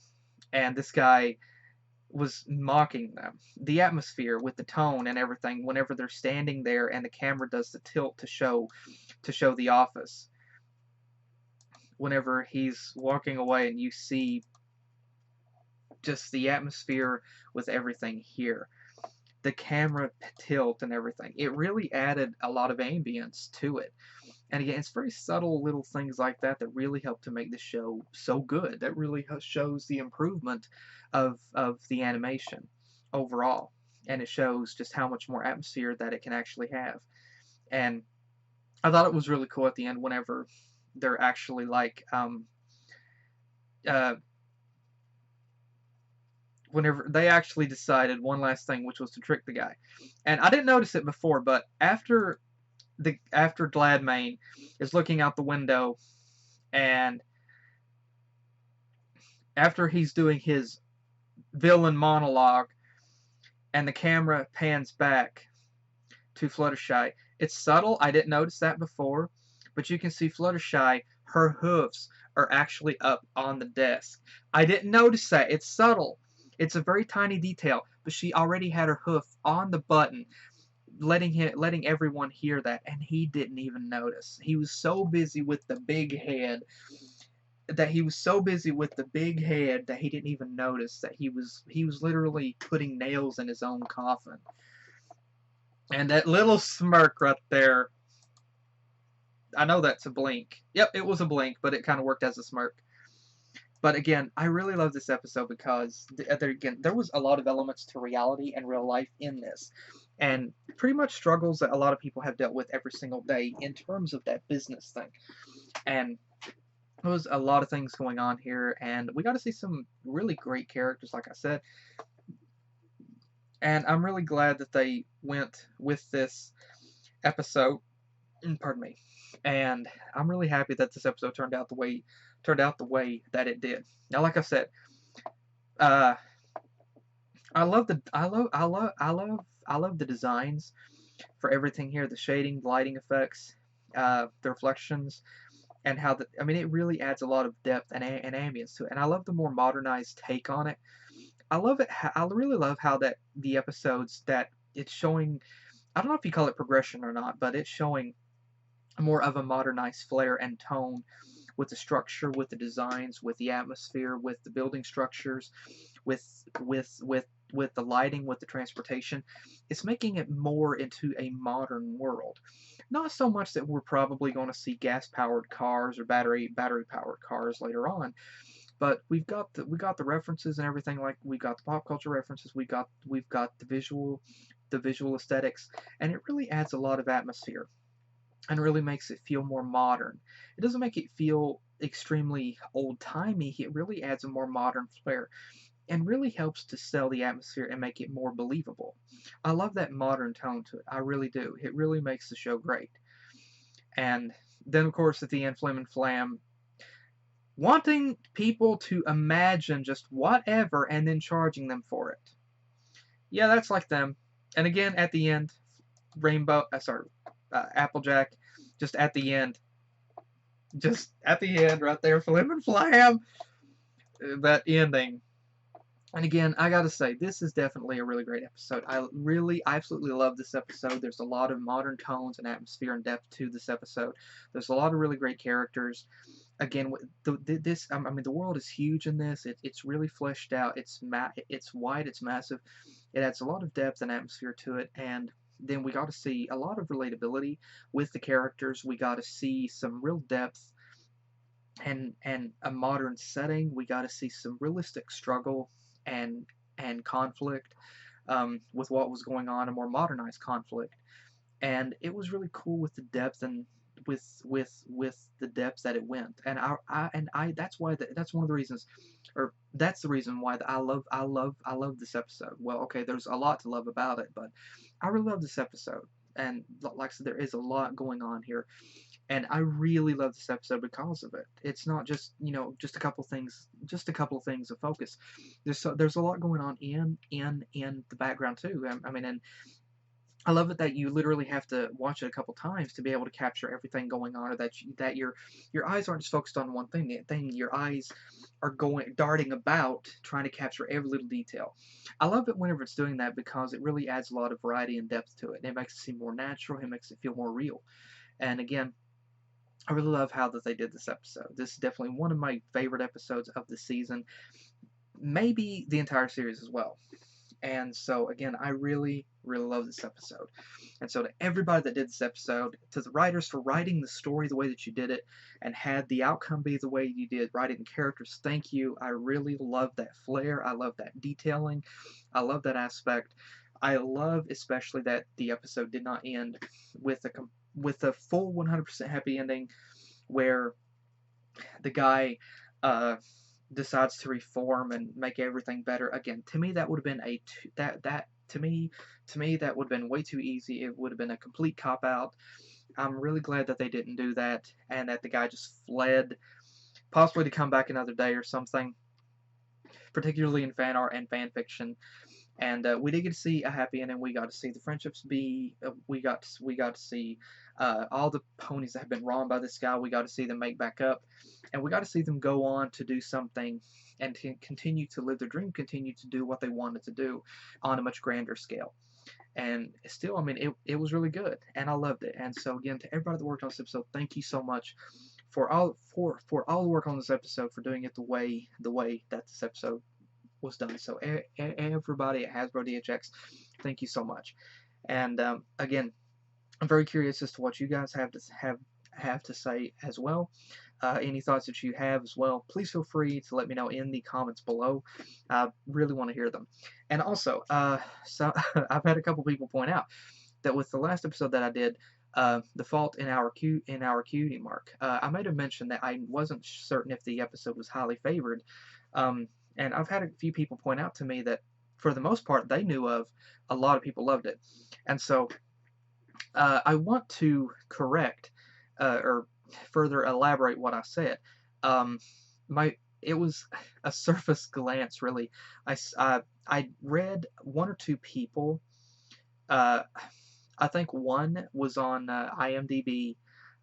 and this guy was mocking them, the atmosphere with the tone and everything whenever they're standing there and the camera does the tilt to show the office, whenever he's walking away and you see just the atmosphere with everything here, the camera tilt and everything, it really added a lot of ambience to it. And again, it's very subtle little things like that that really help to make the show so good. That really shows the improvement of the animation overall. and it shows just how much more atmosphere that it can actually have. And I thought it was really cool at the end whenever they're actually like whenever they actually decided one last thing, which was to trick the guy. And I didn't notice it before, but after Gladmane is looking out the window, and after he's doing his villain monologue, and the camera pans back to Fluttershy, it's subtle. I didn't notice that before, but you can see Fluttershy, her hoofs are actually up on the desk. I didn't notice that. It's subtle. It's a very tiny detail, but she already had her hoof on the button, letting everyone hear that, and he didn't even notice. He was so busy with the big head that he didn't even notice that he was literally putting nails in his own coffin. And that little smirk right there, I know that's a blink. Yep, it was a blink, but it kind of worked as a smirk. But again, I really love this episode because there was a lot of elements to reality and real life in this, and pretty much struggles that a lot of people have dealt with every single day in terms of that business thing. And there was a lot of things going on here, and we got to see some really great characters, like I said. And I'm really glad that they went with this episode. Pardon me. And I'm really happy that this episode turned out the way that it did. Now, like I said, I love the designs for everything here, the shading, lighting effects, the reflections, and how it really adds a lot of depth and ambience to it. And I love the more modernized take on it. I love it. I really love how that the episodes that it's showing. I don't know if you call it progression or not, but it's showing more of a modernized flair and tone with the structure, with the designs, with the atmosphere, with the building structures, with the lighting, with the transportation. It's making it more into a modern world. Not so much that we're probably going to see gas-powered cars or battery-powered cars later on, but we've got the references and everything. Like we got the pop culture references, we've got the visual aesthetics, and it really adds a lot of atmosphere and really makes it feel more modern. It doesn't make it feel extremely old-timey. It really adds a more modern flair and really helps to sell the atmosphere and make it more believable. I love that modern tone to it. I really do. It really makes the show great. And then, of course, at the end, Flim and Flam wanting people to imagine just whatever and then charging them for it. Yeah, that's like them. And again, at the end, Applejack, just at the end right there, Flim and Flam, that ending. And again, I gotta say, this is definitely a really great episode. I absolutely love this episode. There's a lot of modern tones and atmosphere and depth to this episode. There's a lot of really great characters. Again, the world is huge in this. It's really fleshed out. It's wide. It's massive. It adds a lot of depth and atmosphere to it. And then we got to see a lot of relatability with the characters. We got to see some real depth and a modern setting. We got to see some realistic struggle and conflict with what was going on, a more modernized conflict. And it was really cool with the depth and with the depth that it went. And that's one of the reasons, or that's the reason why I love this episode. Well, okay, there's a lot to love about it, but I really love this episode. And like I said, there is a lot going on here, and I really love this episode because of it. It's not just just a couple things of focus. There's a lot going on in the background too. And I love it that you literally have to watch it a couple times to be able to capture everything going on, or that your eyes aren't just focused on one thing. Your eyes are darting about, trying to capture every little detail. I love it whenever it's doing that because it really adds a lot of variety and depth to it. And it makes it seem more natural. It makes it feel more real. And again, I really love how that they did this episode. This is definitely one of my favorite episodes of the season, maybe the entire series as well. And so, again, I really, really love this episode. And so to everybody that did this episode, to the writers for writing the story the way that you did it, and had the outcome be the way you did, writing the characters, thank you. I really love that flair. I love that detailing. I love that aspect. I love especially that the episode did not end with a full 100% happy ending, where the guy decides to reform and make everything better. Again, to me that would have been to me that would have been way too easy. It would have been a complete cop out. I'm really glad that they didn't do that, and that the guy just fled, possibly to come back another day or something, particularly in fan art and fan fiction. And we did get to see a happy ending. We got to see the friendships be. We got to see all the ponies that have been wronged by this guy. We got to see them make back up, and we got to see them go on to do something and to continue to live their dream, continue to do what they wanted to do on a much grander scale. And still, I mean, it was really good, and I loved it. And so again, to everybody that worked on this episode, thank you so much for all the work on this episode, for doing it the way that this episode was done. So everybody at Hasbro DHX, thank you so much. And again, I'm very curious as to what you guys have to say as well. Any thoughts that you have as well, please feel free to let me know in the comments below. I really want to hear them. And also, so I've had a couple people point out that with the last episode that I did, the fault in our cutie mark, I made a mention that I wasn't certain if the episode was highly favored. And I've had a few people point out to me that, for the most part, they knew of. A lot of people loved it. And so I want to correct or further elaborate what I said. It was a surface glance, really. I read one or two people. I think one was on IMDb.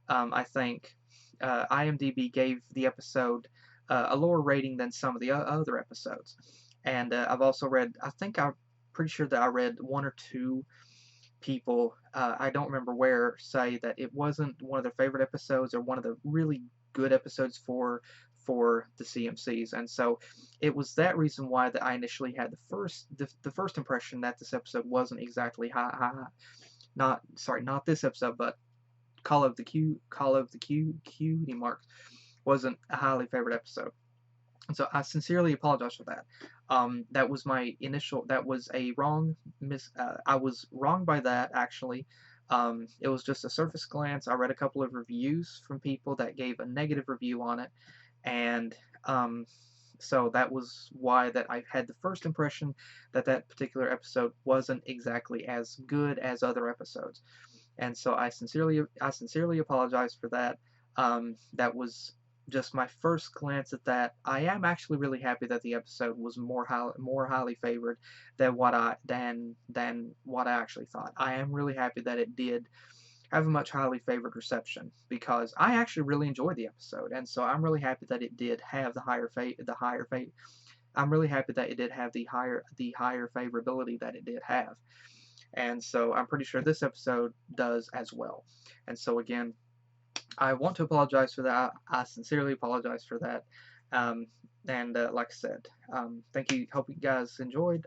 I think IMDb gave the episode a lower rating than some of the other episodes. And I've also read, I'm pretty sure that I read one or two people, I don't remember where, say that it wasn't one of their favorite episodes or one of the really good episodes for the CMCs. And so it was that reason why that I initially had the first impression that this episode wasn't exactly not this episode, but Call of the Cutie Mark wasn't a highly favorite episode. And so I sincerely apologize for that. That was my initial. That was a wrong I was wrong by that, actually. It was just a surface glance. I read a couple of reviews from people that gave a negative review on it, and so that was why that I had the first impression that particular episode wasn't exactly as good as other episodes. And so I sincerely apologize for that. That was just my first glance at that. I am actually really happy that the episode was more highly favored than what I actually thought. I am really happy that it did have a much highly favored reception, because I actually really enjoyed the episode, and so I'm really happy that it did have I'm really happy that it did have the higher favorability that it did have. And so I'm pretty sure this episode does as well. And so again, I want to apologize for that. I sincerely apologize for that. And like I said, thank you. Hope you guys enjoyed.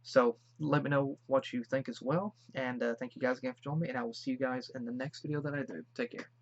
So let me know what you think as well. And thank you guys again for joining me. And I will see you guys in the next video that I do. Take care.